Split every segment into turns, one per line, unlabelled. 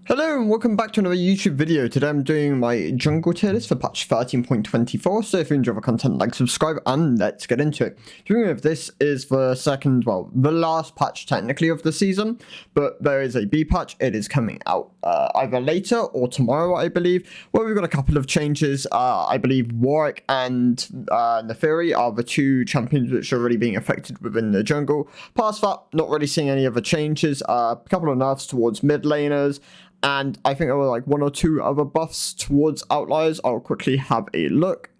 Hello and welcome back to another YouTube video. Today I'm doing my jungle tier list for patch 13.24, so if you enjoy the content, like, subscribe, and let's get into it. This is the the last patch technically of the season, but there is a B patch. It is coming out either later or tomorrow, I believe, where we've got a couple of changes. I believe Warwick and Neferi are the two champions which are really being affected within the jungle. Past that, not really seeing any other changes. A couple of nerfs towards mid laners, and I think there were like one or two other buffs towards outliers. I'll quickly have a look.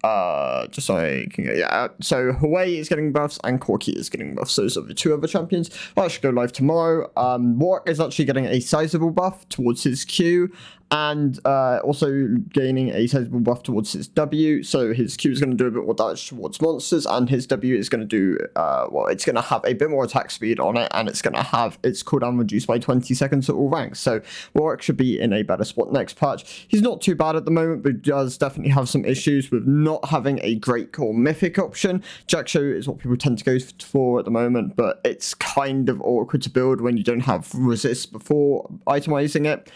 Just so I can get, so Hawaii is getting buffs and Corki is getting buffs. Those are the two other champions. Well, I should go live tomorrow. Warwick is actually getting a sizable buff towards his Q, and also gaining a sizable buff towards his W. So his Q is going to do a bit more damage towards monsters, and his W is going to do, it's going to have a bit more attack speed on it, and it's going to have its cooldown reduced by 20 seconds at all ranks. So Warwick should be in a better spot next patch. He's not too bad at the moment, but does definitely have some issues with not having a great core mythic option. Jackshow is what people tend to go for at the moment, but it's kind of awkward to build when you don't have resist before itemizing it.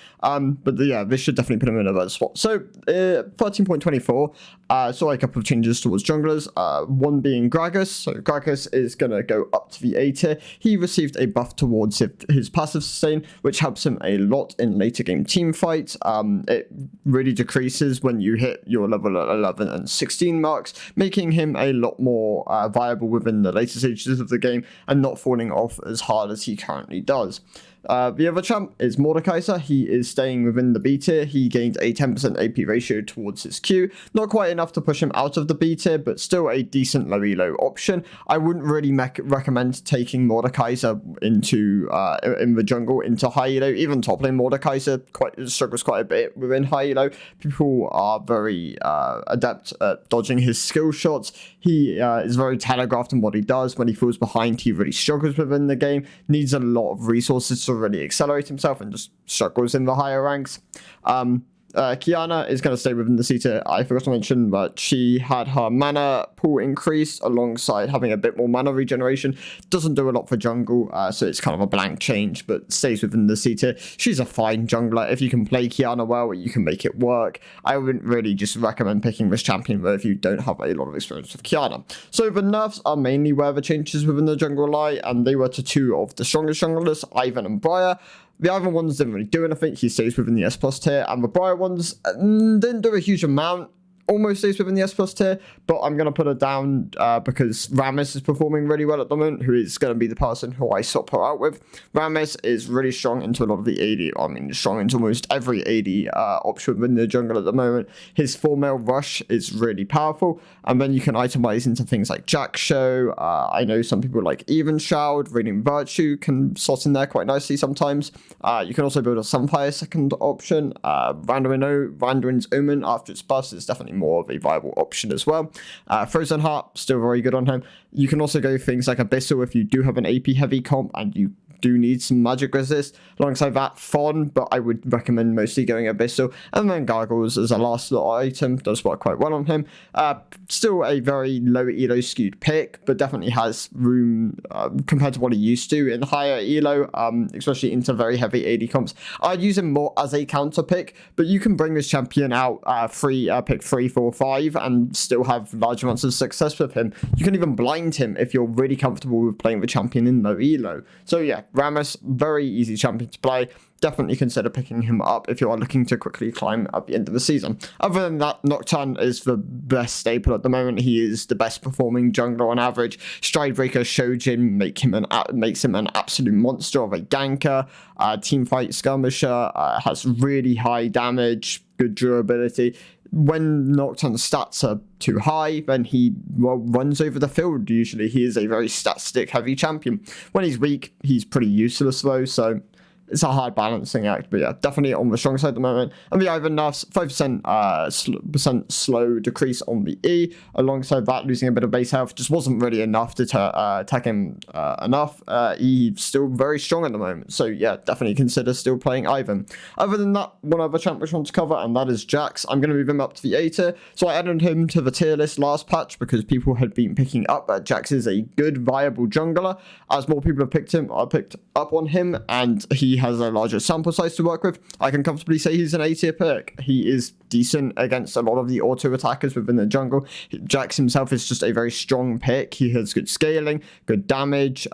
This should definitely put him in a better spot. So 13.24, saw a couple of changes towards junglers, one being Gragas. So Gragas is going to go up to the A tier. He received a buff towards his passive sustain, which helps him a lot in later game team fights. It really decreases when you hit your level at 11 and 16 marks, making him a lot more viable within the later stages of the game and not falling off as hard as he currently does. The other champ is Mordekaiser. He is staying within the B tier. He gained a 10% AP ratio towards his Q. Not quite enough to push him out of the B tier, but still a decent low elo option. I wouldn't really recommend taking Mordekaiser into in the jungle into high elo. Even top lane Mordekaiser struggles quite a bit within high elo. People are very adept at dodging his skill shots. He is very telegraphed in what he does. When he falls behind, he really struggles within the game. Needs a lot of resources to really accelerate himself and just struggles in the higher ranks. Kiana is going to stay within the C tier. I forgot to mention that she had her mana pool increased alongside having a bit more mana regeneration. Doesn't do a lot for jungle, so it's kind of a blank change, but stays within the C tier. She's a fine jungler. If you can play Kiana well, you can make it work. I wouldn't really just recommend picking this champion though if you don't have a lot of experience with Kiana. So the nerfs are mainly where the changes within the jungle lie, and they were to two of the strongest junglers, Ivan and Briar. The Ivan ones didn't really do anything. He stays within the S+ tier, and the Briar ones didn't do a huge amount. Almost stays within the S+ tier, but I'm going to put her down because Rammus is performing really well at the moment, who is going to be the person who I swap her out with. Rammus is really strong into a lot of the AD, strong into almost every AD option within the jungle at the moment. His 4-male rush is really powerful, and then you can itemize into things like Jackshow. I know some people like Even Shroud, Radiant Virtue can slot in there quite nicely sometimes. You can also build a Sunfire second option. Randuin's Omen after its buffs is definitely more of a viable option as well. Frozen Heart, still very good on him. You can also go things like Abyssal if you do have an AP heavy comp and you do need some magic resist. Alongside that, Fawn, but I would recommend mostly going Abyssal. And then Gargles as a last little item does work quite well on him. Still a very low elo skewed pick, but definitely has room compared to what he used to in higher elo, especially into very heavy AD comps. I'd use him more as a counter pick, but you can bring this champion out pick 3, 4, 5 and still have large amounts of success with him. You can even blind him if you're really comfortable with playing the champion in low elo. So yeah, Rammus, very easy champion to play. Definitely consider picking him up if you are looking to quickly climb at the end of the season. Other than that, Nocturne is the best staple at the moment. He is the best performing jungler on average. Stridebreaker Shojin makes him an absolute monster of a ganker. Teamfight Skirmisher has really high damage, good durability. When Nocturne's stats are too high, then he runs over the field usually. He is a very stat-stick heavy champion. When he's weak, he's pretty useless though, so it's a hard balancing act, but yeah, definitely on the strong side at the moment. And the Ivan nerfs, 5% slow decrease on the E. Alongside that, losing a bit of base health just wasn't really enough to attack him enough. He's still very strong at the moment, so yeah, definitely consider still playing Ivan. Other than that, one other champ which I want to cover, and that is Jax. I'm going to move him up to the A tier. So I added him to the tier list last patch because people had been picking up that Jax is a good, viable jungler. As more people have picked up on him, and he has a larger sample size to work with, I can comfortably say he's an A tier pick. He is decent against a lot of the auto attackers within the jungle. Jax himself is just a very strong pick. He has good scaling, good damage,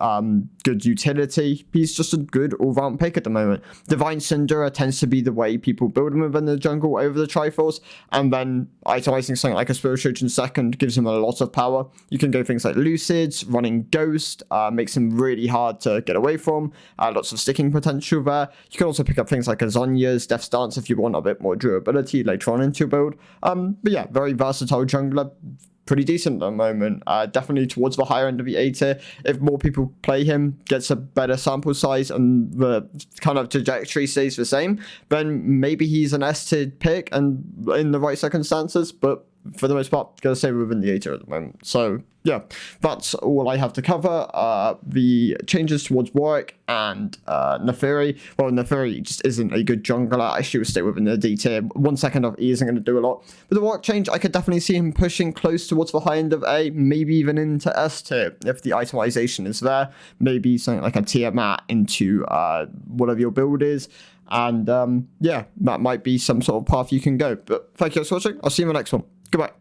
good utility. He's just a good all-round pick at the moment. Divine Syndra tends to be the way people build him within the jungle over the Triforce, and then itemizing something like a Spiritual in second gives him a lot of power. You can go things like Lucids, running Ghost, makes him really hard to get away from, lots of sticking potential there. You can also pick up things like Azonia's Death's Dance if you want a bit more durability later on into your build. But yeah, very versatile jungler. Pretty decent at the moment. Definitely towards the higher end of the A tier. If more people play him, gets a better sample size, and the kind of trajectory stays the same, then maybe he's an S tier pick and in the right circumstances. But for the most part, gotta say within the A tier at the moment. So yeah, that's all I have to cover. The changes towards Warwick and Neferi. Well, Neferi just isn't a good jungler. I should stay within the D tier. 1 second of E isn't going to do a lot. But the Warwick change, I could definitely see him pushing close towards the high end of A, maybe even into S tier if the itemization is there. Maybe something like a Tiamat into whatever your build is. And yeah, that might be some sort of path you can go. But thank you guys for watching. I'll see you in the next one. Goodbye.